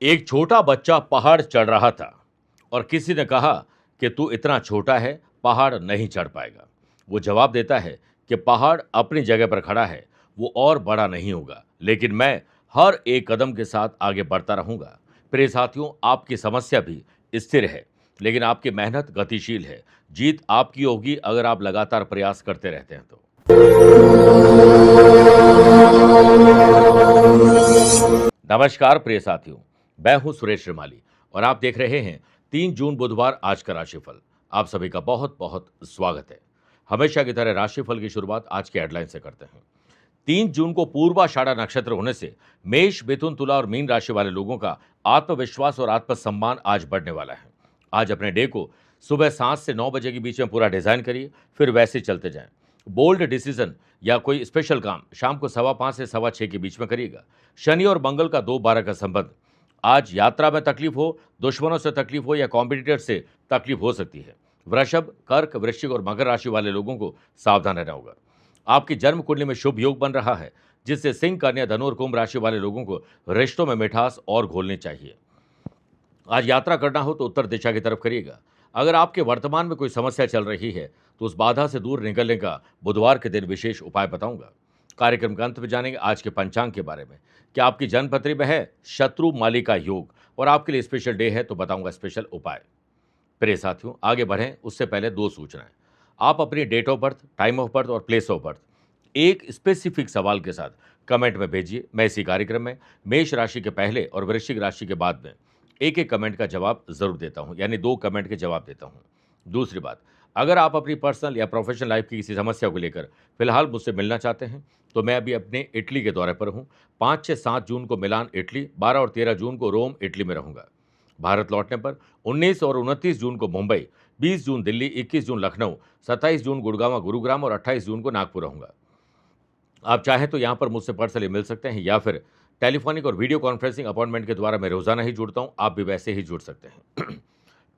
एक छोटा बच्चा पहाड़ चढ़ रहा था और किसी ने कहा कि तू इतना छोटा है, पहाड़ नहीं चढ़ पाएगा। वो जवाब देता है कि पहाड़ अपनी जगह पर खड़ा है, वो और बड़ा नहीं होगा, लेकिन मैं हर एक कदम के साथ आगे बढ़ता रहूंगा। प्रिय साथियों, आपकी समस्या भी स्थिर है, लेकिन आपकी मेहनत गतिशील है। जीत आपकी होगी अगर आप लगातार प्रयास करते रहते हैं तो। नमस्कार प्रिय साथियों, मैं हूं सुरेश श्रीमाली और आप देख रहे हैं 3 जून बुधवार आज का राशिफल। आप सभी का बहुत बहुत स्वागत है। हमेशा की तरह राशिफल की शुरुआत आज के हेडलाइन से करते हैं। 3 जून को पूर्वाषाढ़ा नक्षत्र होने से मेष, मिथुन, तुला और मीन राशि वाले लोगों का आत्मविश्वास और आत्मसम्मान आज बढ़ने वाला है। आज अपने डे को सुबह 7 से 9 बजे के बीच में पूरा डिजाइन करिए, फिर वैसे चलते जाएं। बोल्ड डिसीजन या कोई स्पेशल काम शाम को 5:15 से 6:15 के बीच में करिएगा। शनि और मंगल का 2-12 का संबंध। आज यात्रा में तकलीफ हो, दुश्मनों से तकलीफ हो या कॉम्पिटिटर से तकलीफ हो सकती है। वृषभ, कर्क, वृश्चिक और मकर राशि वाले लोगों को सावधान रहना होगा। आपकी जन्म कुंडली में शुभ योग बन रहा है, जिससे सिंह, कन्या, धनु और कुंभ राशि वाले लोगों को रिश्तों में मिठास और घोलनी चाहिए। आज यात्रा करना हो तो उत्तर दिशा की तरफ करिएगा। अगर आपके वर्तमान में कोई समस्या चल रही है तो उस बाधा से दूर निकलने का बुधवार के दिन विशेष उपाय बताऊंगा। कार्यक्रम के अंत में जानेंगे आज के पंचांग के बारे में। क्या आपकी जन्मपत्री में है शत्रु मालिका योग और आपके लिए स्पेशल डे है तो बताऊंगा स्पेशल उपाय। प्रिय साथियों, आगे बढ़ें उससे पहले 2 सूचनाएं। आप अपनी date of birth, time of birth और प्लेस ऑफ बर्थ एक स्पेसिफिक सवाल के साथ कमेंट में भेजिए। मैं इसी कार्यक्रम में मेष राशि के पहले और वृश्चिक राशि के बाद में एक एक कमेंट का जवाब जरूर देता हूं, यानी 2 कमेंट के जवाब देता हूं। दूसरी बात, अगर आप अपनी पर्सनल या प्रोफेशनल लाइफ की किसी समस्या को लेकर फिलहाल मुझसे मिलना चाहते हैं तो मैं अभी अपने इटली के दौरे पर हूं। 5 से 7 जून को मिलान इटली, 12 और 13 जून को रोम इटली में रहूंगा। भारत लौटने पर 19 और 29 जून को मुंबई, 20 जून दिल्ली, 21 जून लखनऊ, 27 जून गुड़गांव गुरुग्राम और 28 जून को नागपुर रहूंगा। आप चाहें तो यहाँ पर मुझसे पर्सनली मिल सकते हैं या फिर टेलीफोनिक और वीडियो कॉन्फ्रेंसिंग अपॉइंटमेंट के द्वारा मैं रोजाना ही जुड़ता हूँ, आप भी वैसे ही जुड़ सकते हैं।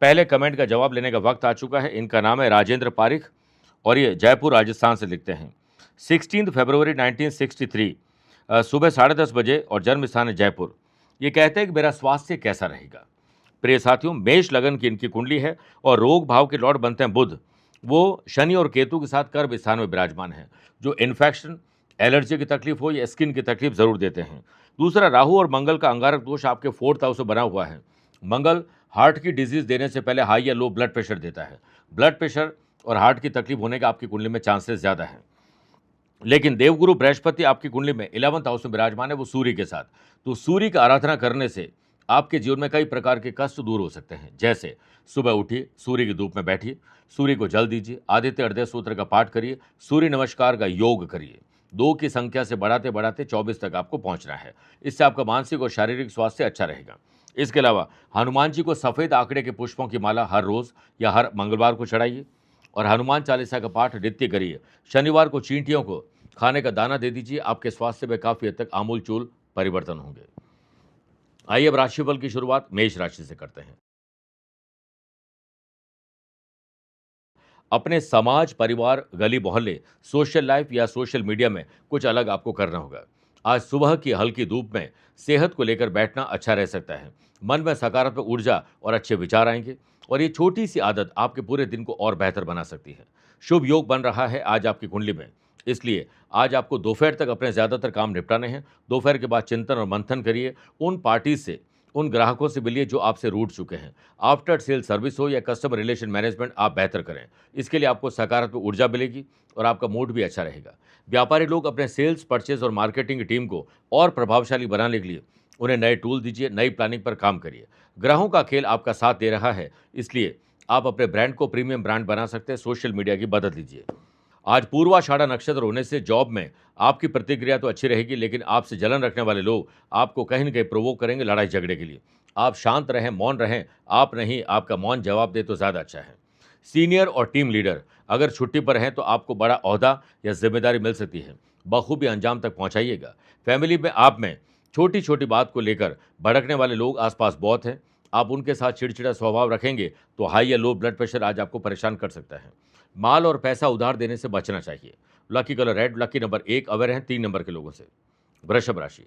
पहले कमेंट का जवाब लेने का वक्त आ चुका है। इनका नाम है राजेंद्र पारिक और ये जयपुर राजस्थान से लिखते हैं। 16 फरवरी 1963 सुबह 10:30 बजे और जन्म स्थान है जयपुर। ये कहते हैं कि मेरा स्वास्थ्य कैसा रहेगा। प्रिय साथियों, मेष लगन की इनकी कुंडली है और रोग भाव के लॉर्ड बनते हैं बुध। वो शनि और केतु के साथ कर्म स्थान में विराजमान है, जो इन्फेक्शन, एलर्जी की तकलीफ हो या स्किन की तकलीफ जरूर देते हैं। दूसरा, राहु और मंगल का अंगारक दोष आपके 4th हाउस से बना हुआ है। मंगल हार्ट की डिजीज देने से पहले हाई या लो ब्लड प्रेशर देता है। ब्लड प्रेशर और हार्ट की तकलीफ होने का आपकी कुंडली में चांसेस ज्यादा है। लेकिन देवगुरु बृहस्पति आपकी कुंडली में 11th हाउस में विराजमान है, वो सूर्य के साथ। तो सूर्य की आराधना करने से आपके जीवन में कई प्रकार के कष्ट दूर हो सकते हैं। जैसे सुबह उठिए, सूर्य की धूप में बैठिए, सूर्य को जल दीजिए, आदित्य हृदय सूत्र का पाठ करिए, सूर्य नमस्कार का योग करिए। 2 की संख्या से बढ़ाते बढ़ाते 24 तक आपको पहुंचना है। इससे आपका मानसिक और शारीरिक स्वास्थ्य अच्छा रहेगा। इसके अलावा हनुमान जी को सफेद आंकड़े के पुष्पों की माला हर रोज या हर मंगलवार को चढ़ाइए और हनुमान चालीसा का पाठ नित्य करिए। शनिवार को चींटियों को खाने का दाना दे दीजिए। आपके स्वास्थ्य में काफी हद तक आमूलचूल परिवर्तन होंगे। आइए अब राशिफल की शुरुआत मेष राशि से करते हैं। अपने समाज, परिवार, गली मोहल्ले, सोशल लाइफ या सोशल मीडिया में कुछ अलग आपको करना होगा। आज सुबह की हल्की धूप में सेहत को लेकर बैठना अच्छा रह सकता है। मन में सकारात्मक ऊर्जा और अच्छे विचार आएंगे और ये छोटी सी आदत आपके पूरे दिन को और बेहतर बना सकती है। शुभ योग बन रहा है आज आपकी कुंडली में, इसलिए आज आपको दोपहर तक अपने ज्यादातर काम निपटाने हैं। दोपहर के बाद चिंतन और मंथन करिए। उन पार्टी से, उन ग्राहकों से मिलिए जो आपसे रूठ चुके हैं। आफ्टर सेल सर्विस हो या कस्टमर रिलेशन मैनेजमेंट, आप बेहतर करें। इसके लिए आपको सकारात्मक ऊर्जा मिलेगी और आपका मूड भी अच्छा रहेगा। व्यापारी लोग अपने सेल्स, परचेज और मार्केटिंग की टीम को और प्रभावशाली बनाने के लिए उन्हें नए टूल दीजिए, नई प्लानिंग पर काम करिए। ग्रहों का खेल आपका साथ दे रहा है, इसलिए आप अपने ब्रांड को प्रीमियम ब्रांड बना सकते हैं। सोशल मीडिया की मदद लीजिए। आज पूर्वाषाढ़ा नक्षत्र होने से जॉब में आपकी प्रतिक्रिया तो अच्छी रहेगी, लेकिन आपसे जलन रखने वाले लोग आपको कहीं न कहीं प्रोवोक करेंगे लड़ाई झगड़े के लिए। आप शांत रहें, मौन रहें। आप नहीं, आपका मौन जवाब दे तो ज़्यादा अच्छा है। सीनियर और टीम लीडर अगर छुट्टी पर हैं तो आपको बड़ा ओहदा या जिम्मेदारी मिल सकती है। बखूबी अंजाम तक पहुंचाइएगा। फैमिली में आप में छोटी छोटी बात को लेकर भड़कने वाले लोग आसपास बहुत हैं। आप उनके साथ चिड़चिड़ा स्वभाव रखेंगे तो हाई या लो ब्लड प्रेशर आज आपको परेशान कर सकता है। माल और पैसा उधार देने से बचना चाहिए। Lucky colour red, lucky number 1 aware हैं 3 नंबर के लोगों से। वृषभ राशि,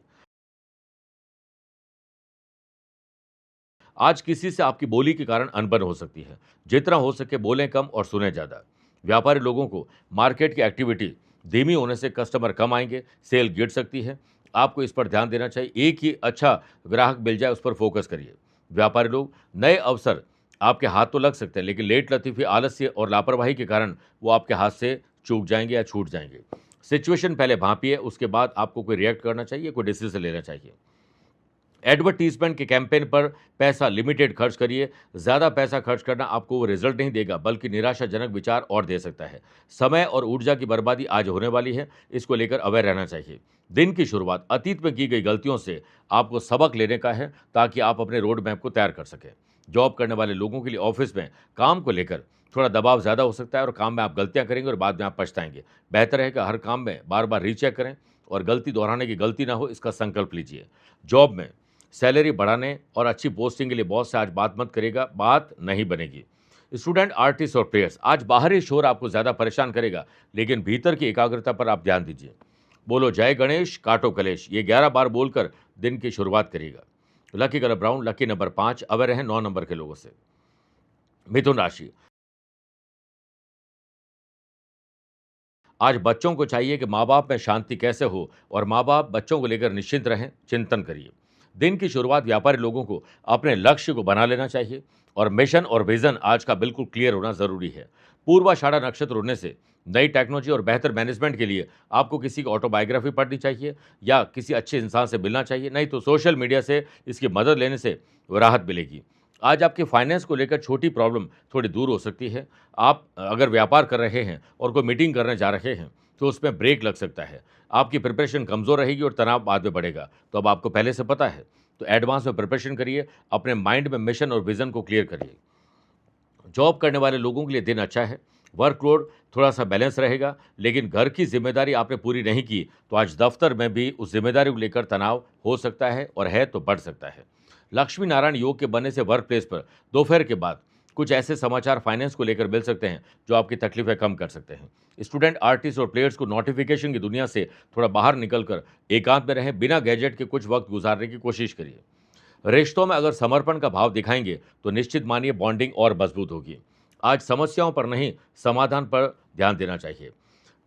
आज किसी से आपकी बोली के कारण अनबन हो सकती है। जितना हो सके बोलें कम और सुने ज़्यादा। व्यापारी लोगों को मार्केट की एक्टिविटी धीमी होने से कस्टमर कम आएंगे, सेल गिर सकती है। आपको इस पर ध्यान देना चाहिए। एक ही अच्छा ग्राहक मिल जाए, उस पर फोकस करिए। व्यापारी लोग, नए अवसर आपके हाथ तो लग सकते हैं, लेकिन लेट लतीफ़ी, आलस्य और लापरवाही के कारण वो आपके हाथ से चूक जाएँगे या छूट जाएँगे। सिचुएशन पहले भाँपिए, उसके बाद आपको कोई रिएक्ट करना चाहिए, कोई डिसीज़न लेना चाहिए। एडवर्टाइजमेंट के कैंपेन पर पैसा लिमिटेड खर्च करिए। ज़्यादा पैसा खर्च करना आपको वो रिजल्ट नहीं देगा, बल्कि निराशाजनक विचार और दे सकता है। समय और ऊर्जा की बर्बादी आज होने वाली है, इसको लेकर अवेयर रहना चाहिए। दिन की शुरुआत अतीत में की गई गलतियों से आपको सबक लेने का है, ताकि आप अपने रोड मैप को तैयार कर सकें। जॉब करने वाले लोगों के लिए ऑफिस में काम को लेकर थोड़ा दबाव ज़्यादा हो सकता है और काम में आप गलतियाँ करेंगे और बाद में आप पछताएंगे। बेहतर है कि हर काम में बार बार रीचेक करें और गलती दोहराने की गलती ना हो, इसका संकल्प लीजिए। जॉब में सैलरी बढ़ाने और अच्छी पोस्टिंग के लिए बॉस से आज बात मत करेगा, बात नहीं बनेगी। स्टूडेंट, आर्टिस्ट और प्लेयर्स, आज बाहरी शोर आपको ज़्यादा परेशान करेगा, लेकिन भीतर की एकाग्रता पर आप ध्यान दीजिए। बोलो जय गणेश, काटो कलेश, ये 11 बार बोलकर दिन की शुरुआत करिएगा। Lucky colour brown, lucky number 5, aware रहें 9 नंबर के लोगों से। मिथुन राशि, आज बच्चों को चाहिए कि माँ-बाप में शांति कैसे हो और माँ-बाप बच्चों को लेकर निश्चिंत रहें, चिंतन करिए। दिन की शुरुआत व्यापारी लोगों को अपने लक्ष्य को बना लेना चाहिए और मिशन और विज़न आज का बिल्कुल क्लियर होना ज़रूरी है। पूर्वाषाढ़ा नक्षत्र उड़ने से नई टेक्नोलॉजी और बेहतर मैनेजमेंट के लिए आपको किसी की ऑटोबायोग्राफी पढ़नी चाहिए या किसी अच्छे इंसान से मिलना चाहिए, नहीं तो सोशल मीडिया से इसकी मदद लेने से राहत मिलेगी। आज आपके फाइनेंस को लेकर छोटी प्रॉब्लम थोड़ी दूर हो सकती है। आप अगर व्यापार कर रहे हैं और कोई मीटिंग करने जा रहे हैं, तो उसमें ब्रेक लग सकता है। आपकी प्रिपरेशन कमज़ोर रहेगी और तनाव बाद में बढ़ेगा। तो अब आपको पहले से पता है, तो एडवांस में प्रिपरेशन करिए, अपने माइंड में मिशन और विज़न को क्लियर करिए। जॉब करने वाले लोगों के लिए दिन अच्छा है। वर्कलोड थोड़ा-सा बैलेंस रहेगा, लेकिन घर की ज़िम्मेदारी आपने पूरी नहीं की, तो आज दफ्तर में भी उस ज़िम्मेदारी को लेकर तनाव हो सकता है और है तो बढ़ सकता है। लक्ष्मी नारायण योग के बनने से वर्क प्लेस पर दोपहर के बाद कुछ ऐसे समाचार फाइनेंस को लेकर मिल सकते हैं, जो आपकी तकलीफ़ें कम कर सकते हैं। स्टूडेंट, आर्टिस्ट और प्लेयर्स को नोटिफ़िकेशन की दुनिया से थोड़ा बाहर निकलकर एकांत में रहें, बिना गैजेट के कुछ वक़्त गुज़ारने की कोशिश करिए। रिश्तों में अगर समर्पण का भाव दिखाएंगे तो निश्चित मानिए बॉन्डिंग और मजबूत होगी। आज समस्याओं पर नहीं, समाधान पर ध्यान देना चाहिए।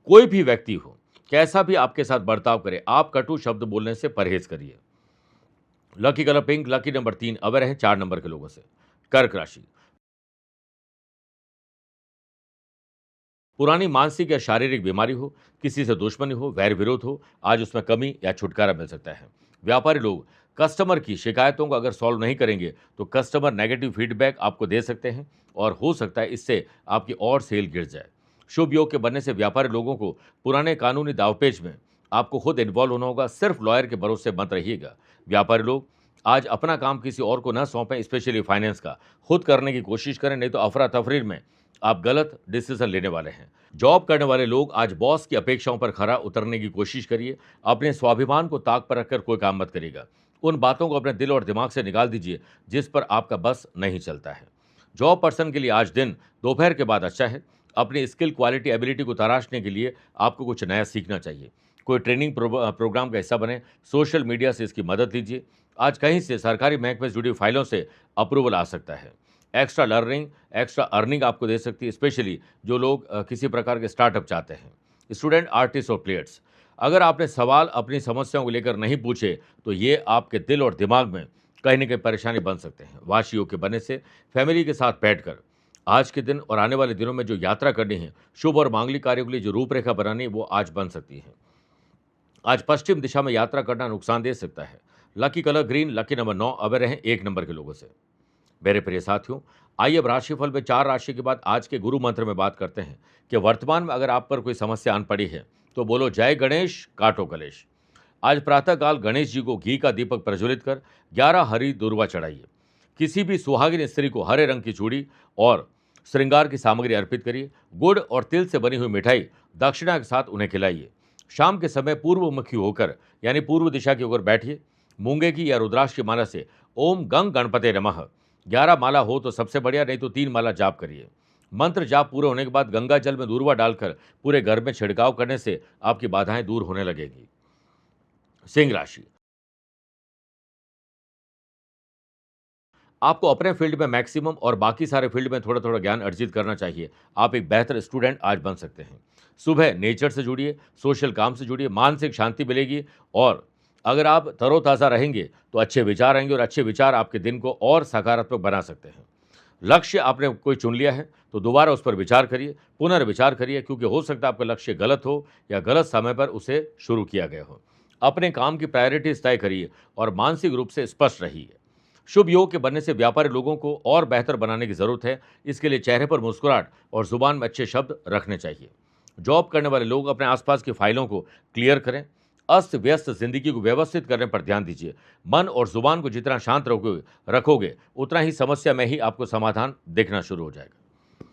कोई भी व्यक्ति हो, कैसा भी आपके साथ बर्ताव करे, आप कटु शब्द बोलने से परहेज करिए। Lucky colour pink, lucky number 3, aware हैं 4 नंबर के लोगों से। कर्क राशि, पुरानी मानसिक या शारीरिक बीमारी हो, किसी से दुश्मनी हो, वैर विरोध हो, आज उसमें कमी या छुटकारा मिल सकता है। व्यापारी लोग कस्टमर की शिकायतों को अगर सॉल्व नहीं करेंगे, तो कस्टमर नेगेटिव फीडबैक आपको दे सकते हैं और हो सकता है इससे आपकी और सेल गिर जाए। शुभ योग के बनने से व्यापारी लोगों को पुराने कानूनी दावपेच में आपको खुद इन्वॉल्व होना होगा, सिर्फ लॉयर के भरोसे मत रहिएगा। व्यापारी लोग आज अपना काम किसी और को न सौंपें, स्पेशली फाइनेंस का खुद करने की कोशिश करें, नहीं तो अफरा तफरी में आप गलत डिसीजन लेने वाले हैं। जॉब करने वाले लोग आज बॉस की अपेक्षाओं पर खरा उतरने की कोशिश करिए। अपने स्वाभिमान को ताक पर रखकर कोई काम मत करिएगा। उन बातों को अपने दिल और दिमाग से निकाल दीजिए जिस पर आपका बस नहीं चलता है। जॉब पर्सन के लिए आज दिन दोपहर के बाद अच्छा है। अपनी स्किल, क्वालिटी, एबिलिटी को तराशने के लिए आपको कुछ नया सीखना चाहिए। कोई ट्रेनिंग प्रोग्राम का हिस्सा बने, सोशल मीडिया से इसकी मदद लीजिए। आज कहीं से सरकारी महकमे से जुड़ी फाइलों से अप्रूवल आ सकता है। एक्स्ट्रा लर्निंग, एक्स्ट्रा अर्निंग आपको दे सकती है, स्पेशली जो लोग किसी प्रकार के स्टार्टअप चाहते हैं। स्टूडेंट, आर्टिस्ट और प्लेयर्स, अगर आपने सवाल अपनी समस्याओं को लेकर नहीं पूछे, तो ये आपके दिल और दिमाग में कहीं न कहीं परेशानी बन सकते हैं। वाशी योग के बनने से फैमिली के साथ बैठकर आज के दिन और आने वाले दिनों में जो यात्रा करनी है, शुभ और मांगलिक कार्यों के लिए जो रूपरेखा बनानी है, वो आज बन सकती है। आज पश्चिम दिशा में यात्रा करना नुकसान दे सकता है। Lucky colour green, lucky number 9, aware रहें 1 नंबर के लोगों से। मेरे प्रिय साथियों, आइए अब राशिफल में 4 राशि के बाद आज के गुरु मंत्र में बात करते हैं कि वर्तमान में अगर आप पर कोई समस्या आन पड़ी है, तो बोलो जय गणेश, काटो कलेश। आज प्रातःकाल गणेश जी को घी का दीपक प्रज्वलित कर 11 हरी दूर्वा चढ़ाइए। किसी भी सुहागिन स्त्री को हरे रंग की चूड़ी और श्रृंगार की सामग्री अर्पित करिए। गुड़ और तिल से बनी हुई मिठाई दक्षिणा के साथ उन्हें खिलाइए। शाम के समय पूर्वमुखी होकर यानी पूर्व दिशा की ओर बैठिए। मूंगे की या रुद्राक्ष की माला से ओम गंग गणपते नमः 11 माला हो तो सबसे बढ़िया, नहीं तो 3 माला जाप करिए। मंत्र जाप पूरे होने के बाद गंगा जल में दूर्वा डालकर पूरे घर में छिड़काव करने से आपकी बाधाएं दूर होने लगेगी। सिंह राशि, आपको अपने फील्ड में मैक्सिमम और बाकी सारे फील्ड में थोड़ा-थोड़ा ज्ञान अर्जित करना चाहिए। आप एक बेहतर स्टूडेंट आज बन सकते हैं। सुबह नेचर से जुड़िए, सोशल काम से जुड़िए, मानसिक शांति मिलेगी और अगर आप तरोताज़ा रहेंगे, तो अच्छे विचार आएँगे और अच्छे विचार आपके दिन को और सकारात्मक बना सकते हैं। लक्ष्य आपने कोई चुन लिया है, तो दोबारा उस पर विचार करिए, पुनर्विचार करिए क्योंकि हो सकता है आपका लक्ष्य गलत हो या गलत समय पर उसे शुरू किया गया हो। अपने काम की प्रायोरिटीज़ तय करिए और मानसिक रूप से स्पष्ट रहिए। शुभ योग के बनने से व्यापारी लोगों को और बेहतर बनाने की ज़रूरत है। इसके लिए चेहरे पर मुस्कुराहट और ज़ुबान में अच्छे शब्द रखने चाहिए। जॉब करने वाले लोग अपने आसपास की फाइलों को क्लियर करें। अस्त व्यस्त जिंदगी को व्यवस्थित करने पर ध्यान दीजिए। मन और जुबान को जितना शांत रखोगे उतना ही समस्या में ही आपको समाधान दिखना शुरू हो जाएगा।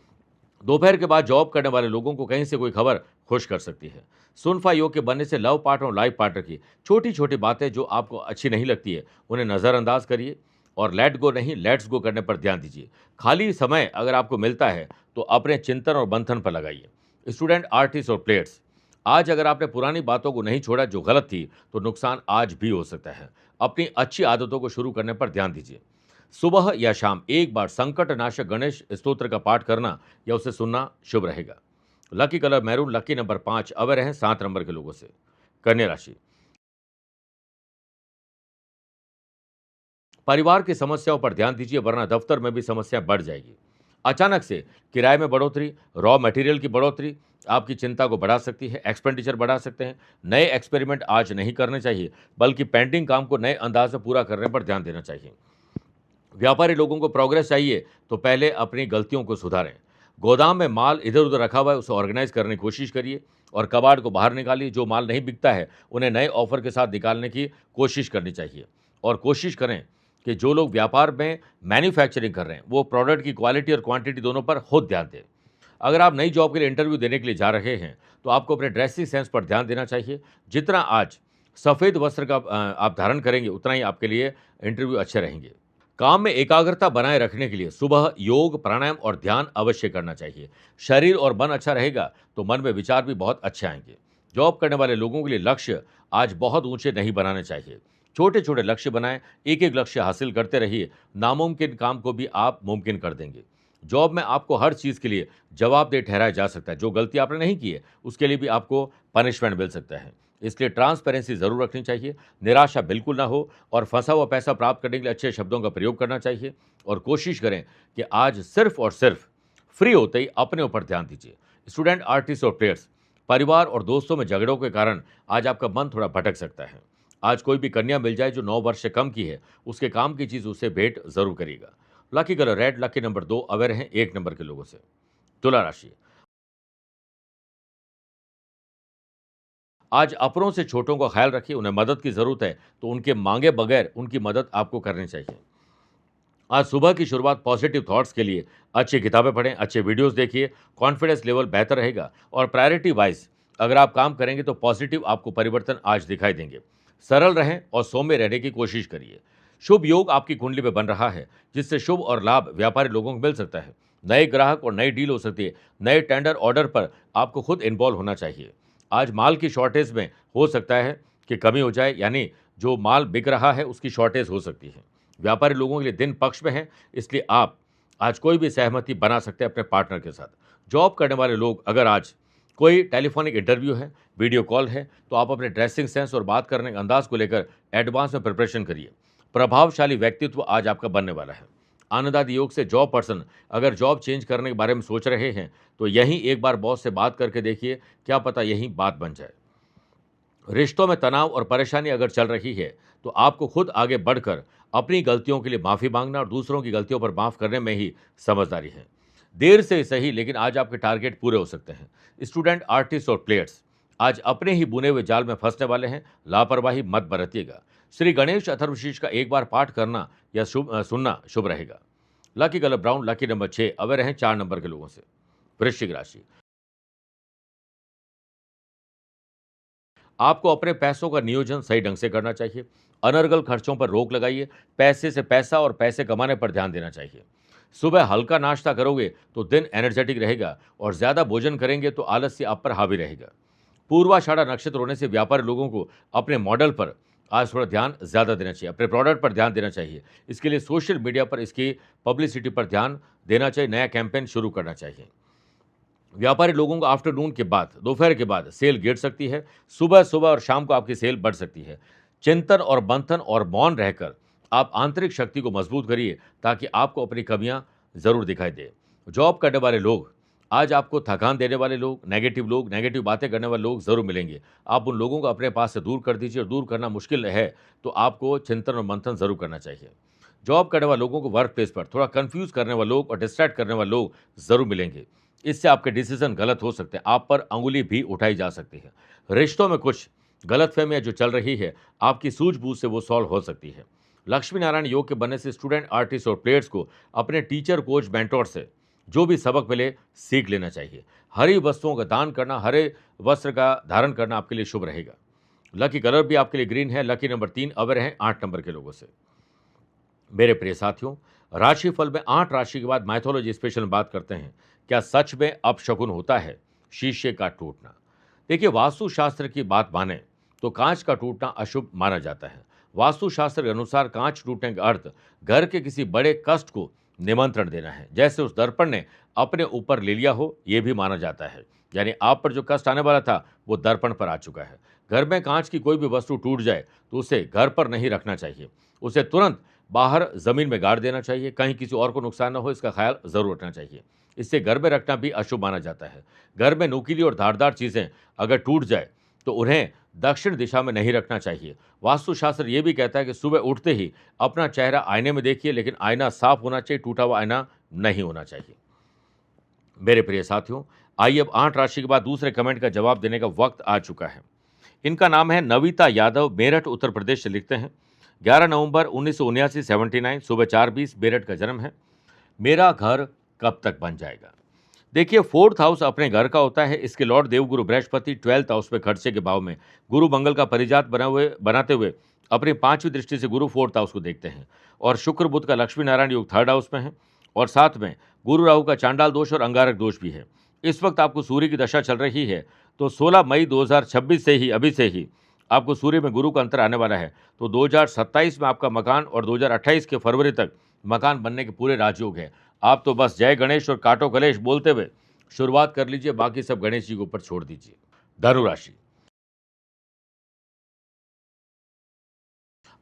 दोपहर के बाद जॉब करने वाले लोगों को कहीं से कोई खबर खुश कर सकती है। सुनफा योग के बनने से लव पार्टनर और लाइफ पार्टनर की छोटी छोटी बातें जो आपको अच्छी नहीं लगती है उन्हें नज़रअंदाज करिए और लेट गो नहीं लेट्स गो करने पर ध्यान दीजिए। खाली समय अगर आपको मिलता है तो अपने चिंतन और मंथन पर लगाइए। स्टूडेंट, आर्टिस्ट और प्लेयर्स, आज अगर आपने पुरानी बातों को नहीं छोड़ा जो गलत थी तो नुकसान आज भी हो सकता है। अपनी अच्छी आदतों को शुरू करने पर ध्यान दीजिए। सुबह या शाम एक बार संकटनाशक गणेश स्तोत्र का पाठ करना या उसे सुनना शुभ रहेगा। Lucky colour maroon, lucky number 5 अवर हैं 7 नंबर के लोगों से। कन्या राशि, परिवार की समस्याओं पर ध्यान दीजिए वरना दफ्तर में भी समस्या बढ़ जाएगी। अचानक से किराए में बढ़ोतरी, रॉ मटेरियल की बढ़ोतरी आपकी चिंता को बढ़ा सकती है, एक्सपेंडिचर बढ़ा सकते हैं। नए एक्सपेरिमेंट आज नहीं करने चाहिए बल्कि पेंडिंग काम को नए अंदाज में पूरा करने पर ध्यान देना चाहिए। व्यापारी लोगों को प्रोग्रेस चाहिए तो पहले अपनी गलतियों को सुधारें। गोदाम में माल इधर उधर रखा हुआ है उसे ऑर्गेनाइज करने की कोशिश करिए और कबाड़ को बाहर निकालिए। जो माल नहीं बिकता है उन्हें नए ऑफर के साथ निकालने की कोशिश करनी चाहिए और कोशिश करें कि जो लोग व्यापार में मैन्युफैक्चरिंग कर रहे हैं वो प्रोडक्ट की क्वालिटी और क्वांटिटी दोनों पर खुद ध्यान दें। अगर आप नई जॉब के लिए इंटरव्यू देने के लिए जा रहे हैं तो आपको अपने ड्रेसिंग सेंस पर ध्यान देना चाहिए। जितना आज सफ़ेद वस्त्र का आप धारण करेंगे उतना ही आपके लिए इंटरव्यू अच्छे रहेंगे। काम में एकाग्रता बनाए रखने के लिए सुबह योग, प्राणायाम और ध्यान अवश्य करना चाहिए। शरीर और मन अच्छा रहेगा तो मन में विचार भी बहुत अच्छे आएंगे। जॉब करने वाले लोगों के लिए लक्ष्य आज बहुत ऊंचे नहीं बनाने चाहिए। छोटे छोटे लक्ष्य बनाएं, एक एक लक्ष्य हासिल करते रहिए। नामुमकिन काम को भी आप मुमकिन कर देंगे। जॉब में आपको हर चीज़ के लिए जवाबदेह ठहराया जा सकता है। जो गलती आपने नहीं की है उसके लिए भी आपको पनिशमेंट मिल सकता है। इसलिए ट्रांसपेरेंसी ज़रूर रखनी चाहिए। निराशा बिल्कुल ना हो और फंसा हुआ पैसा प्राप्त करने के लिए अच्छे शब्दों का प्रयोग करना चाहिए और कोशिश करें कि आज सिर्फ और सिर्फ फ्री होते ही अपने ऊपर ध्यान दीजिए। स्टूडेंट, आर्टिस्ट और प्लेयर्स, परिवार और दोस्तों में झगड़ों के कारण आज आपका मन थोड़ा भटक सकता है। आज कोई भी कन्या मिल जाए जो 9 वर्ष से कम की है उसके काम की चीज़ उसे भेंट जरूर करिएगा। Lucky colour red, lucky number 2 aware हैं 1 नंबर के लोगों से। तुला राशि, आज अपनों से छोटों का ख्याल रखिए। उन्हें मदद की ज़रूरत है तो उनके मांगे बगैर उनकी मदद आपको करनी चाहिए। आज सुबह की शुरुआत पॉजिटिव थॉट्स के लिए अच्छी किताबें पढ़ें, अच्छे वीडियोस देखिए, कॉन्फिडेंस लेवल बेहतर रहेगा और प्रायोरिटी वाइज अगर आप काम करेंगे तो पॉजिटिव आपको परिवर्तन आज दिखाई देंगे। सरल रहें और सौम्य रहने की कोशिश करिए। शुभ योग आपकी कुंडली में बन रहा है जिससे शुभ और लाभ व्यापारी लोगों को मिल सकता है। नए ग्राहक और नई डील हो सकती है। नए टेंडर ऑर्डर पर आपको खुद इन्वॉल्व होना चाहिए। आज माल की शॉर्टेज में हो सकता है कि कमी हो जाए, यानी जो माल बिक रहा है उसकी शॉर्टेज हो सकती है। व्यापारी लोगों के लिए दिन पक्ष में है, इसलिए आप आज कोई भी सहमति बना सकते हैं अपने पार्टनर के साथ। जॉब करने वाले लोग अगर आज कोई टेलीफोनिक इंटरव्यू है, वीडियो कॉल है, तो आप अपने ड्रेसिंग सेंस और बात करने के अंदाज को लेकर एडवांस में प्रिपरेशन करिए। प्रभावशाली व्यक्तित्व आज आपका बनने वाला है। आनंदादि योग से जॉब पर्सन अगर जॉब चेंज करने के बारे में सोच रहे हैं तो यहीं एक बार बॉस से बात करके देखिए, क्या पता यहीं बात बन जाए। रिश्तों में तनाव और परेशानी अगर चल रही है तो आपको खुद आगे बढ़कर अपनी गलतियों के लिए माफ़ी मांगना और दूसरों की गलतियों पर माफ़ करने में ही समझदारी है। देर से सही लेकिन आज आपके टारगेट पूरे हो सकते हैं। स्टूडेंट, आर्टिस्ट और प्लेयर्स आज अपने ही बुने हुए जाल में फंसने वाले हैं। लापरवाही मत बरतिएगा। श्री गणेश अथर्वशीष का एक बार पाठ करना या सुनना शुभ रहेगा। Lucky colour brown, lucky number 6 aware हैं 4 नंबर के लोगों से। वृश्चिक राशि, आपको अपने पैसों का नियोजन सही ढंग से करना चाहिए। अनर्गल खर्चों पर रोक लगाइए। पैसे से पैसा और पैसे कमाने पर ध्यान देना चाहिए। सुबह हल्का नाश्ता करोगे तो दिन एनर्जेटिक रहेगा और ज़्यादा भोजन करेंगे तो आलस्य आप पर हावी रहेगा। पूर्वाषाढ़ा नक्षत्र होने से व्यापारी लोगों को अपने मॉडल पर आज थोड़ा ध्यान ज़्यादा देना चाहिए, अपने प्रोडक्ट पर ध्यान देना चाहिए। इसके लिए सोशल मीडिया पर इसकी पब्लिसिटी पर ध्यान देना चाहिए, नया कैंपेन शुरू करना चाहिए। व्यापारी लोगों को आफ्टरनून के बाद, दोपहर के बाद सेल गिर सकती है। सुबह-सुबह और शाम को आपकी सेल बढ़ सकती है। चिंतन और मंथन और मौन रहकर आप आंतरिक शक्ति को मजबूत करिए ताकि आपको अपनी कमियां ज़रूर दिखाई दे। जॉब करने वाले लोग, आज आपको थकान देने वाले लोग, नेगेटिव बातें करने वाले लोग ज़रूर मिलेंगे। आप उन लोगों को अपने पास से दूर कर दीजिए और दूर करना मुश्किल है, तो आपको चिंतन और मंथन ज़रूर करना चाहिए। जॉब करने वाले लोगों को वर्क प्लेस पर थोड़ा कन्फ्यूज़ करने वाले लोग और डिस्ट्रैक्ट करने वाले लोग ज़रूर मिलेंगे। इससे आपके डिसीजन गलत हो सकते हैं, आप पर अंगुली भी उठाई जा सकती है। रिश्तों में कुछ गलतफहमियां जो चल रही है, आपकी सूझबूझ से वो सॉल्व हो सकती है। लक्ष्मी नारायण योग के बनने से स्टूडेंट, आर्टिस्ट और प्लेयर्स को अपने टीचर, कोच, मेंटोर से जो भी सबक मिले सीख लेना चाहिए। हरी वस्तुओं का दान करना, हरे वस्त्र का धारण करना आपके लिए शुभ रहेगा। लकी कलर भी आपके लिए ग्रीन है। लकी नंबर 3 अवर हैं 8 नंबर के लोगों से। मेरे प्रिय साथियों, राशिफल में 8 राशि के बाद माइथोलॉजी स्पेशल में बात करते हैं। क्या सच में अपशकुन होता है शीशे का टूटना? देखिए, वास्तुशास्त्र की बात माने तो कांच का टूटना अशुभ माना जाता है। वास्तुशास्त्र के अनुसार कांच टूटने का अर्थ घर के किसी बड़े कष्ट को निमंत्रण देना है, जैसे उस दर्पण ने अपने ऊपर ले लिया हो, यह भी माना जाता है। यानी आप पर जो कष्ट आने वाला था वो दर्पण पर आ चुका है। घर में कांच की कोई भी वस्तु टूट जाए तो उसे घर पर नहीं रखना चाहिए, उसे तुरंत बाहर जमीन में गाड़ देना चाहिए। कहीं किसी और को नुकसान न हो, इसका ख्याल जरूर रखना चाहिए। इससे घर में रखना भी अशुभ माना जाता है। घर में नुकीली और धारदार चीजें अगर टूट जाए तो उन्हें दक्षिण दिशा में नहीं रखना चाहिए। वास्तुशास्त्र ये भी कहता है कि सुबह उठते ही अपना चेहरा आईने में देखिए, लेकिन आईना साफ होना चाहिए, टूटा हुआ आईना नहीं होना चाहिए। मेरे प्रिय साथियों, आइए अब 8 राशि के बाद दूसरे कमेंट का जवाब देने का वक्त आ चुका है। इनका नाम है नविता यादव, मेरठ उत्तर प्रदेश से लिखते हैं। 11 नवंबर 1979 79 सुबह 4:20 मेरठ का जन्म है। मेरा घर कब तक बन जाएगा? देखिए, 4th हाउस अपने घर का होता है। इसके लॉर्ड देवगुरु बृहस्पति 12th हाउस में खर्चे के भाव में गुरु मंगल का परिजात बनाते हुए अपनी 5वीं दृष्टि से गुरु 4th हाउस को देखते हैं। और शुक्र बुध का लक्ष्मी नारायण योग 3rd हाउस में है। और साथ में गुरु राहु का चांडाल दोष और अंगारक दोष भी है। इस वक्त आपको सूर्य की दशा चल रही है, तो 16 मई 2026 से ही, अभी से ही आपको सूर्य में गुरु का अंतर आने वाला है। तो 2027 में आपका मकान और 2028 के फरवरी तक मकान बनने के पूरे राजयोग है। आप तो बस जय गणेश और काटो कलेश बोलते हुए शुरुआत कर लीजिए, बाकी सब गणेश जी के ऊपर छोड़ दीजिए। धनु राशि,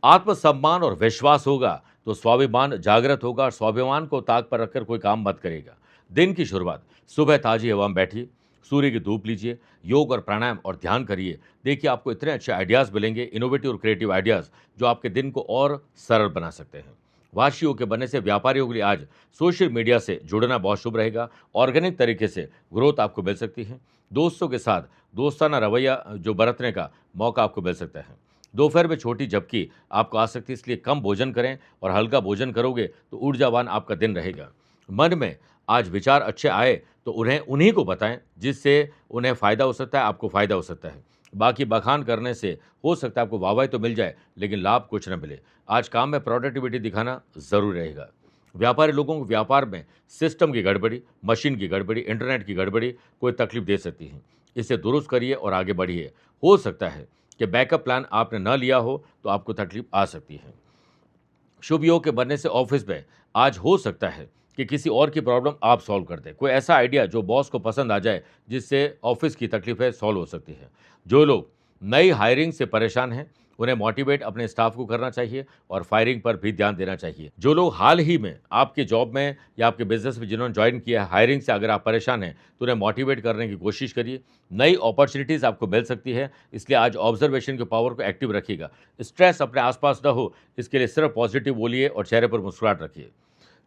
आत्मसम्मान और विश्वास होगा तो स्वाभिमान जागृत होगा और स्वाभिमान को ताक पर रखकर कोई काम मत करेगा। दिन की शुरुआत सुबह ताजी हवा में बैठिए, सूर्य की धूप लीजिए, योग और प्राणायाम और ध्यान करिए। देखिए, आपको इतने अच्छे आइडियाज़ मिलेंगे, इनोवेटिव और क्रिएटिव आइडियाज़, जो आपके दिन को और सरल बना सकते हैं। वाशी योग के बनने से व्यापारियों के लिए आज सोशल मीडिया से जुड़ना बहुत शुभ रहेगा। ऑर्गेनिक तरीके से ग्रोथ आपको मिल सकती है। दोस्तों के साथ दोस्ताना रवैया जो बरतने का मौका आपको मिल सकता है। दोपहर में छोटी झपकी आपको आ सकती है, इसलिए कम भोजन करें और हल्का भोजन करोगे तो ऊर्जावान आपका दिन रहेगा। मन में आज विचार अच्छे आए तो उन्हें उन्हीं को बताएं, जिससे उन्हें फ़ायदा हो सकता है, आपको फ़ायदा हो सकता है। बाकी बखान करने से हो सकता है आपको वाहवाही तो मिल जाए, लेकिन लाभ कुछ न मिले। आज काम में प्रोडक्टिविटी दिखाना ज़रूर रहेगा। व्यापारी लोगों को व्यापार में सिस्टम की गड़बड़ी, मशीन की गड़बड़ी, इंटरनेट की गड़बड़ी कोई तकलीफ दे सकती है। इसे दुरुस्त करिए और आगे बढ़िए। हो सकता है कि बैकअप प्लान आपने न लिया हो तो आपको तकलीफ आ सकती है। शुभ योग के बनने से ऑफिस में आज हो सकता है कि किसी और की प्रॉब्लम आप सॉल्व कर दें। कोई ऐसा आइडिया जो बॉस को पसंद आ जाए, जिससे ऑफिस की तकलीफें सॉल्व हो सकती है। जो लोग नई हायरिंग से परेशान हैं, उन्हें मोटिवेट अपने स्टाफ को करना चाहिए और फायरिंग पर भी ध्यान देना चाहिए। जो लोग हाल ही में आपके जॉब में या आपके बिजनेस में जिन्होंने ज्वाइन किया है, हायरिंग से अगर आप परेशान हैं तो उन्हें मोटिवेट करने की कोशिश करिए। नई अपॉर्चुनिटीज़ आपको मिल सकती है, इसलिए आज ऑब्जर्वेशन के पावर को एक्टिव रखिएगा। स्ट्रेस अपने आसपास न हो, इसके लिए सिर्फ पॉजिटिव बोलिए और चेहरे पर मुस्कुराहट रखिए।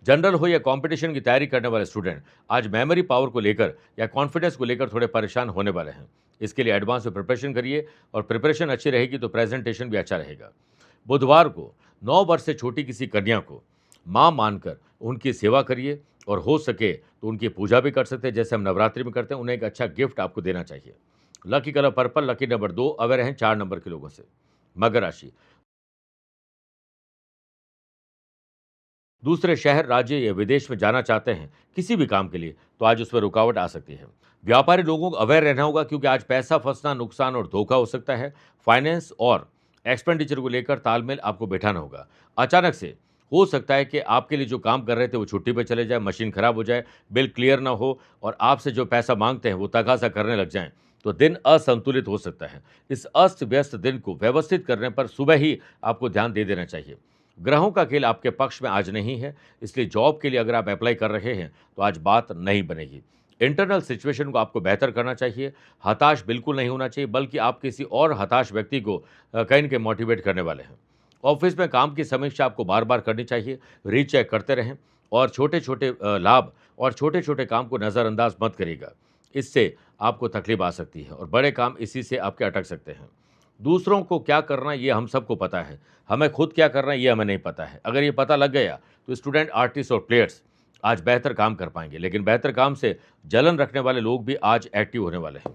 जनरल हो या कंपटीशन की तैयारी करने वाले स्टूडेंट आज मेमोरी पावर को लेकर या कॉन्फिडेंस को लेकर थोड़े परेशान होने वाले हैं। इसके लिए एडवांस में प्रिपरेशन करिए और प्रिपरेशन अच्छी रहेगी तो प्रेजेंटेशन भी अच्छा रहेगा। बुधवार को 9 वर्ष से छोटी किसी कन्या को मां मानकर उनकी सेवा करिए और हो सके तो उनकी पूजा भी कर सकते हैं, जैसे हम नवरात्रि में करते हैं। उन्हें एक अच्छा गिफ्ट आपको देना चाहिए। Lucky colour purple, lucky number 2 aware हैं 4 नंबर के लोगों से। मकर राशि, दूसरे शहर, राज्य या विदेश में जाना चाहते हैं किसी भी काम के लिए, तो आज उसमें रुकावट आ सकती है। व्यापारी लोगों को अवेयर रहना होगा, क्योंकि आज पैसा फंसना, नुकसान और धोखा हो सकता है। फाइनेंस और एक्सपेंडिचर को लेकर तालमेल आपको बैठाना होगा। अचानक से हो सकता है कि आपके लिए जो काम कर रहे थे वो छुट्टी पे चले जाए, मशीन खराब हो जाए, बिल क्लियर ना हो और आपसे जो पैसा मांगते हैं वो तकाजा करने लग जाएं, तो दिन असंतुलित हो सकता है। इस अस्त व्यस्त दिन को व्यवस्थित करने पर सुबह ही आपको ध्यान दे देना चाहिए। ग्रहों का खेल आपके पक्ष में आज नहीं है, इसलिए जॉब के लिए अगर आप अप्लाई कर रहे हैं तो आज बात नहीं बनेगी। इंटरनल सिचुएशन को आपको बेहतर करना चाहिए। हताश बिल्कुल नहीं होना चाहिए, बल्कि आप किसी और हताश व्यक्ति को कहीं न कहीं मोटिवेट करने वाले हैं। ऑफिस में काम की समीक्षा आपको बार-बार करनी चाहिए, रीचेक करते रहें और छोटे-छोटे लाभ और छोटे-छोटे काम को नज़रअंदाज मत करिएगा। इससे आपको तकलीफ आ सकती है और बड़े काम इसी से आपके अटक सकते हैं। दूसरों को क्या करना है ये हम सबको पता है, हमें खुद क्या करना है ये हमें नहीं पता है। अगर ये पता लग गया तो स्टूडेंट, आर्टिस्ट और प्लेयर्स आज बेहतर काम कर पाएंगे, लेकिन बेहतर काम से जलन रखने वाले लोग भी आज एक्टिव होने वाले हैं।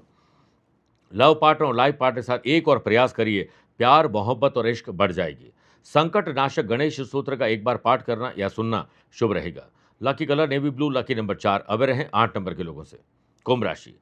लव पार्टनर और लाइफ पार्टनर के साथ एक और प्रयास करिए, प्यार, मोहब्बत और इश्क बढ़ जाएगी। संकट नाशक गणेश सूत्र का एक बार पाठ करना या सुनना शुभ रहेगा। Lucky colour navy blue, lucky number 4, away रहें 8 नंबर के लोगों से। कुंभ राशि,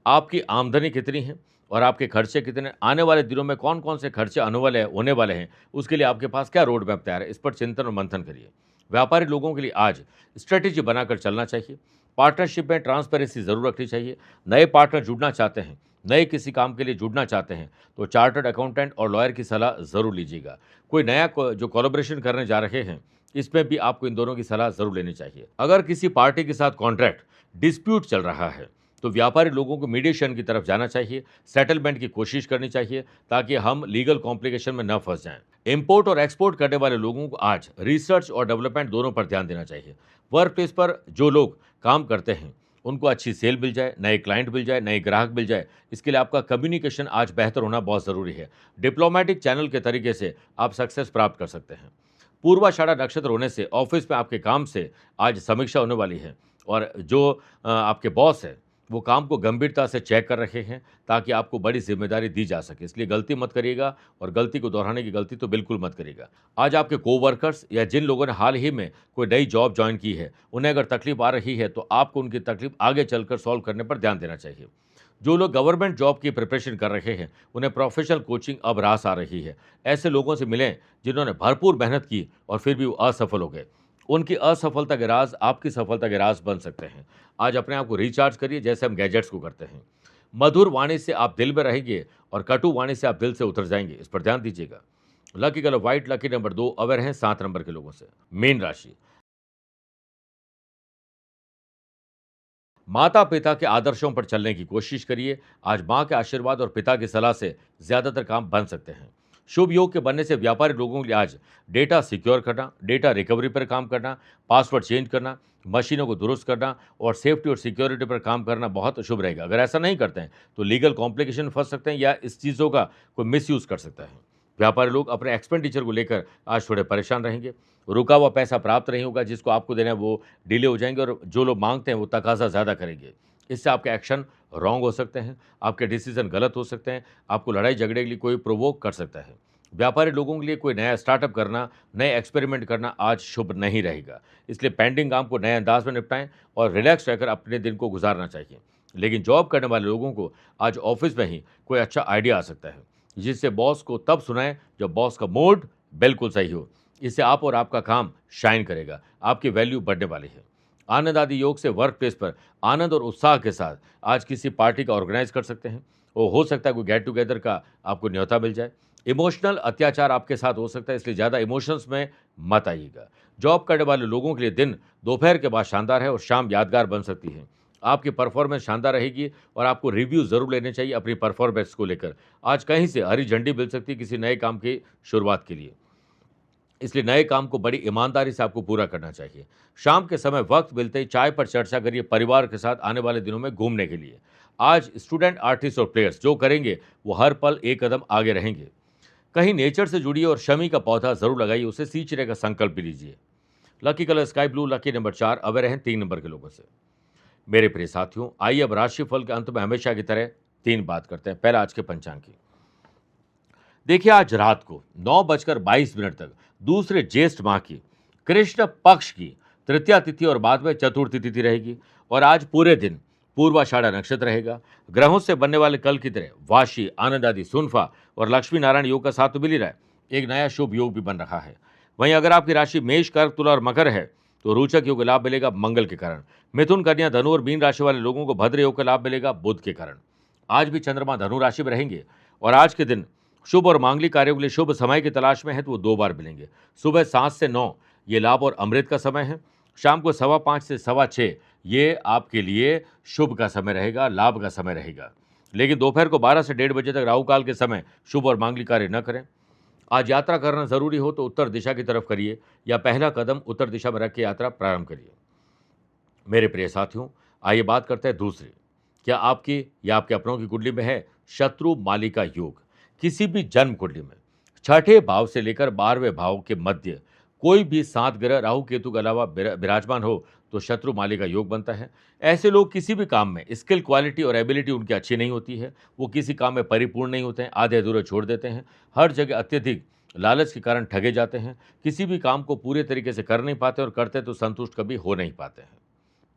आपकी आमदनी कितनी है और आपके खर्चे कितने, आने वाले दिनों में कौन कौन से खर्चे होने वाले हैं, उसके लिए आपके पास क्या रोड मैप तैयार है, इस पर चिंतन और मंथन करिए। व्यापारी लोगों के लिए आज स्ट्रेटेजी बनाकर चलना चाहिए। पार्टनरशिप में ट्रांसपेरेंसी जरूर रखनी चाहिए। नए पार्टनर जुड़ना चाहते हैं, नए किसी काम के लिए जुड़ना चाहते हैं तो चार्टर्ड अकाउंटेंट और लॉयर की सलाह जरूर लीजिएगा। कोई नया जो कोलैबोरेशन करने जा रहे हैं, इसमें भी आपको इन दोनों की सलाह जरूर लेनी चाहिए। अगर किसी पार्टी के साथ कॉन्ट्रैक्ट डिस्प्यूट चल रहा है तो व्यापारी लोगों को मीडिएशन की तरफ जाना चाहिए, सेटलमेंट की कोशिश करनी चाहिए ताकि हम लीगल कॉम्प्लिकेशन में न फंस जाएं। इंपोर्ट और एक्सपोर्ट करने वाले लोगों को आज रिसर्च और डेवलपमेंट दोनों पर ध्यान देना चाहिए। वर्क प्लेस पर जो लोग काम करते हैं उनको अच्छी सेल मिल जाए, नए क्लाइंट मिल जाए, नए ग्राहक मिल जाए, इसके लिए आपका कम्युनिकेशन आज बेहतर होना बहुत ज़रूरी है। डिप्लोमेटिक चैनल के तरीके से आप सक्सेस प्राप्त कर सकते हैं। पूर्वाषाढ़ा नक्षत्र होने से ऑफिस में आपके काम से आज समीक्षा होने वाली है और जो आपके बॉस है वो काम को गंभीरता से चेक कर रहे हैं ताकि आपको बड़ी जिम्मेदारी दी जा सके, इसलिए गलती मत करिएगा और गलती को दोहराने की गलती तो बिल्कुल मत करिएगा। आज आपके कोवर्कर्स या जिन लोगों ने हाल ही में कोई नई जॉब ज्वाइन की है, उन्हें अगर तकलीफ आ रही है तो आपको उनकी तकलीफ आगे चलकर सॉल्व करने पर ध्यान देना चाहिए। जो लोग गवर्नमेंट जॉब की प्रिपरेशन कर रहे हैं उन्हें प्रोफेशनल कोचिंग अब रास आ रही है। ऐसे लोगों से मिलें जिन्होंने भरपूर मेहनत की और फिर भी वो असफल हो गए। उनकी असफलता के राज आपकी सफलता के राज बन सकते हैं। आज अपने आप को रिचार्ज करिए जैसे हम गैजेट्स को करते हैं। मधुर वाणी से आप दिल में रहेंगे और कटु वाणी से आप दिल से उतर जाएंगे, इस पर ध्यान दीजिएगा। Lucky colour white, lucky number 2, aware हैं 7 नंबर के लोगों से। मीन राशि, माता पिता के आदर्शों पर चलने की कोशिश करिए। आज माँ के आशीर्वाद और पिता की सलाह से ज्यादातर काम बन सकते हैं। शुभ योग के बनने से व्यापारी लोगों के लिए आज डेटा सिक्योर करना, डेटा रिकवरी पर काम करना, पासवर्ड चेंज करना, मशीनों को दुरुस्त करना और सेफ्टी और सिक्योरिटी पर काम करना बहुत शुभ रहेगा। अगर ऐसा नहीं करते हैं तो लीगल कॉम्प्लिकेशन फंस सकते हैं या इस चीज़ों का कोई मिसयूज कर सकता है। व्यापारी लोग अपने एक्सपेंडिचर को लेकर आज थोड़े परेशान रहेंगे। रुका हुआ पैसा प्राप्त नहीं होगा, जिसको आपको देना है वो डिले हो जाएंगे और जो लोग मांगते हैं वो तकाजा ज़्यादा करेंगे। इससे आपके एक्शन रॉन्ग हो सकते हैं, आपके डिसीजन गलत हो सकते हैं, आपको लड़ाई झगड़े के लिए कोई प्रोवोक कर सकता है। व्यापारी लोगों के लिए कोई नया स्टार्टअप करना, नए एक्सपेरिमेंट करना आज शुभ नहीं रहेगा, इसलिए पेंडिंग काम को नए अंदाज में निपटाएं और रिलैक्स रहकर अपने दिन को गुजारना चाहिए। लेकिन जॉब करने वाले लोगों को आज ऑफिस में ही कोई अच्छा आइडिया आ सकता है, जिससे बॉस को तब सुनाएं जब बॉस का मूड बिल्कुल सही हो। इससे आप और आपका काम शाइन करेगा, आपकी वैल्यू बढ़ने वाली है। आनंद आदि योग से वर्क प्लेस पर आनंद और उत्साह के साथ आज किसी पार्टी का ऑर्गेनाइज कर सकते हैं। वो हो सकता है कोई गेट टुगेदर का आपको न्योता मिल जाए। इमोशनल अत्याचार आपके साथ हो सकता है, इसलिए ज़्यादा इमोशंस में मत आइएगा। जॉब करने वाले लोगों के लिए दिन दोपहर के बाद शानदार है और शाम यादगार बन सकती है। आपकी परफॉर्मेंस शानदार रहेगी और आपको रिव्यू ज़रूर लेने चाहिए अपनी परफॉर्मेंस को लेकर। आज कहीं से हरी झंडी मिल सकती है किसी नए काम की शुरुआत के लिए, इसलिए नए काम को बड़ी ईमानदारी से आपको पूरा करना चाहिए। शाम के समय वक्त मिलते ही चाय पर चर्चा करिए परिवार के साथ आने वाले दिनों में घूमने के लिए। आज स्टूडेंट, आर्टिस्ट और प्लेयर्स जो करेंगे वो हर पल एक कदम आगे रहेंगे। कहीं नेचर से जुड़िए और शमी का पौधा जरूर लगाइए, उसे सींचने का संकल्प भी लीजिए। Lucky colour sky blue, lucky number 4, away रहें 3 नंबर के लोगों से। मेरे प्रिय साथियों, आइए अब राशिफल के अंत में हमेशा की तरह 3 बात करते हैं। पहला आज के पंचांग की। देखिए, आज रात को 9:22 तक दूसरे ज्येष्ठ माह की कृष्ण पक्ष की तृतीया तिथि और बाद में चतुर्थी तिथि रहेगी और आज पूरे दिन पूर्वाषाढ़ा नक्षत्र रहेगा। ग्रहों से बनने वाले कल की तरह वाशी, आनंद आदि, सुनफा और लक्ष्मी नारायण योग का साथ तो मिल ही रहा है, एक नया शुभ योग भी बन रहा है। वहीं अगर आपकी राशि मेष, कर्क, तुला और मकर है तो रोचक योग लाभ मिलेगा मंगल के कारण। मिथुन, कन्या, धनु और मीन राशि वाले लोगों को भद्र योग का लाभ मिलेगा बुध के कारण। आज भी चंद्रमा धनु राशि में रहेंगे और आज के दिन शुभ और मांगलिक कार्यों के लिए शुभ समय की तलाश में है तो वो 2 बार मिलेंगे। सुबह 7 से 9 ये लाभ और अमृत का समय है। शाम को 5:15 से 6:15 ये आपके लिए शुभ का समय रहेगा, लाभ का समय रहेगा। लेकिन दोपहर को 12 से 1:30 बजे तक राहु काल के समय शुभ और मांगलिक कार्य न करें। आज यात्रा करना जरूरी हो तो उत्तर दिशा की तरफ करिए या पहला कदम उत्तर दिशा में रख के यात्रा प्रारंभ करिए। मेरे प्रिय साथियों, आइए बात करते हैं दूसरी। क्या आपकी या आपके अपनों की कुंडली में है शत्रु मालिका योग? किसी भी जन्म कुंडली में 6ठे भाव से लेकर 12वें भाव के मध्य कोई भी 7 ग्रह राहु केतु के अलावा विराजमान हो तो शत्रु मालिका योग बनता है। ऐसे लोग किसी भी काम में स्किल, क्वालिटी और एबिलिटी उनकी अच्छी नहीं होती है। वो किसी काम में परिपूर्ण नहीं होते हैं, आधे अधूरे छोड़ देते हैं। हर जगह अत्यधिक लालच के कारण ठगे जाते हैं। किसी भी काम को पूरे तरीके से कर नहीं पाते और करते तो संतुष्ट कभी हो नहीं पाते हैं।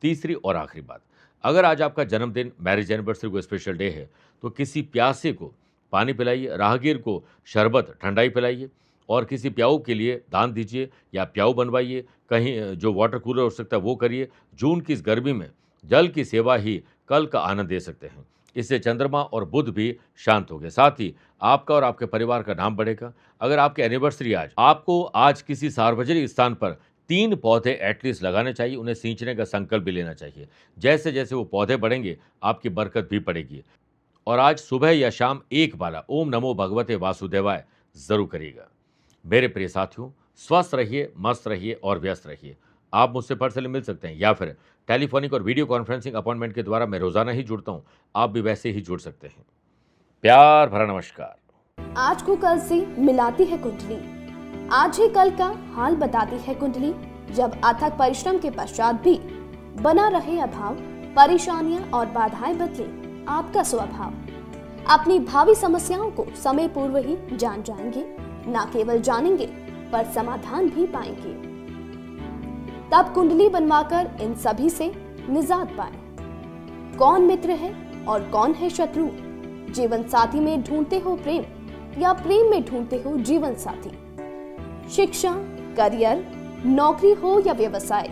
तीसरी और आखिरी बात, अगर आज आपका जन्मदिन, मैरिज एनिवर्सरी को स्पेशल डे है तो किसी प्यासे को पानी पिलाइए, राहगीर को शरबत, ठंडाई पिलाइए और किसी प्याऊ के लिए दान दीजिए या प्याऊ बनवाइए। कहीं जो वाटर कूलर हो सकता है वो करिए। जून की इस गर्मी में जल की सेवा ही कल का आनंद दे सकते हैं। इससे चंद्रमा और बुध भी शांत होंगे, साथ ही आपका और आपके परिवार का नाम बढ़ेगा। अगर आपकी एनिवर्सरी आपको आज किसी सार्वजनिक स्थान पर 3 पौधे एटलीस्ट लगाने चाहिए। उन्हें सींचने का संकल्प भी लेना चाहिए। जैसे जैसे वो पौधे बढ़ेंगे आपकी बरकत भी पड़ेगी। और आज सुबह या शाम एक बाला ओम नमो भगवते वासुदेवाय जरूर करिएगा। मेरे प्रिय साथियों, स्वस्थ रहिए, मस्त रहिए और व्यस्त रहिए। आप मुझसे पर्सनली मिल सकते हैं या फिर टेलीफोनिक और वीडियो कॉन्फ्रेंसिंग अपॉइंटमेंट के द्वारा मैं रोजाना ही जुड़ता हूं। आप भी वैसे ही जुड़ सकते हैं। प्यार भरा नमस्कार। आज को कल से मिलाती है कुंडली, आज ही कल का हाल बताती है कुंडली। जब अथक परिश्रम के पश्चात भी बना रहे अभाव, परेशानियां और बाधाएं बदले आपका स्वभाव, अपनी भावी समस्याओं को समय पूर्व ही जान जाएंगे। न केवल जानेंगे पर समाधान भी पाएंगे। तब कुंडली बनवाकर इन सभी से निजात पाएं। कौन मित्र है और कौन है शत्रु? जीवन साथी में ढूंढते हो प्रेम या प्रेम में ढूंढते हो जीवन साथी? शिक्षा, करियर, नौकरी हो या व्यवसाय,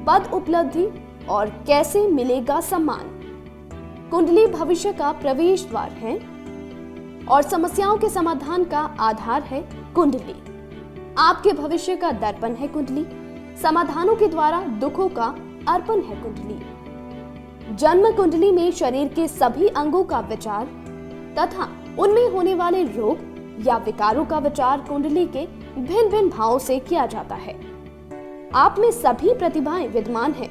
पद उपलब्धि और कैसे मिलेगा सम्मान? कुंडली भविष्य का प्रवेश द्वार है और समस्याओं के समाधान का आधार है कुंडली। आपके भविष्य का दर्पण है कुंडली। समाधानों के द्वारा दुखों का अर्पण है कुंडली। जन्म कुंडली में शरीर के सभी अंगों का विचार तथा उनमें होने वाले रोग या विकारों का विचार कुंडली के भिन्न भिन्न भावों से किया जाता है। आप में सभी प्रतिभाएं विद्यमान हैं,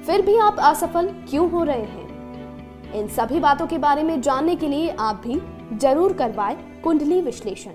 फिर भी आप असफल क्यों हो रहे हैं? इन सभी बातों के बारे में जानने के लिए आप भी जरूर करवाएं कुंडली विश्लेषण।